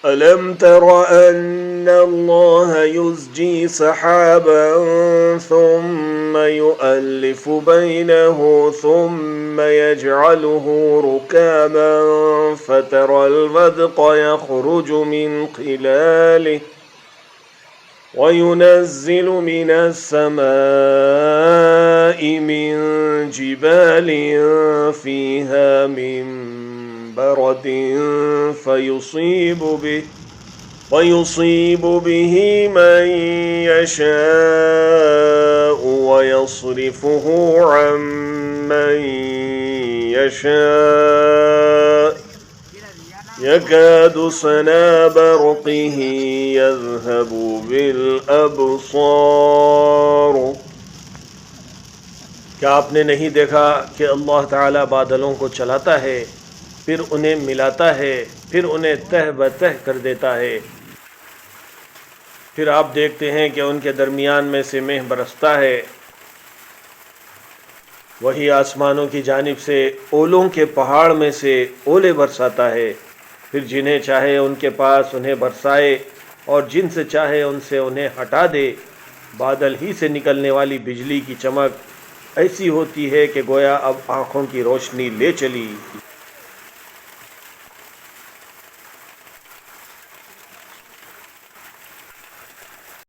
ألم تر أن الله يزجي سحابا ثم يؤلف بينه ثم يجعله ركاما فترى الودق يخرج من خلاله وينزل من السماء من جبال فيها من برد فيصيب به من يشاء ويصرفه عن من يشاء يكاد سنا برقه يذهب بالأبصار। क्या आपने नहीं देखा कि अल्लाह ताला बादलों को चलाता है, फिर उन्हें मिलाता है, फिर उन्हें तह बतह कर देता है, फिर आप देखते हैं कि उनके दरमियान में से मेह बरसता है। वही आसमानों की जानिब से ओलों के पहाड़ में से ओले बरसाता है, फिर जिन्हें चाहे उनके पास उन्हें बरसाए और जिनसे चाहे उनसे उन्हें हटा दे। बादल ही से निकलने वाली बिजली की चमक ऐसी होती है कि गोया अब आँखों की रोशनी ले चली।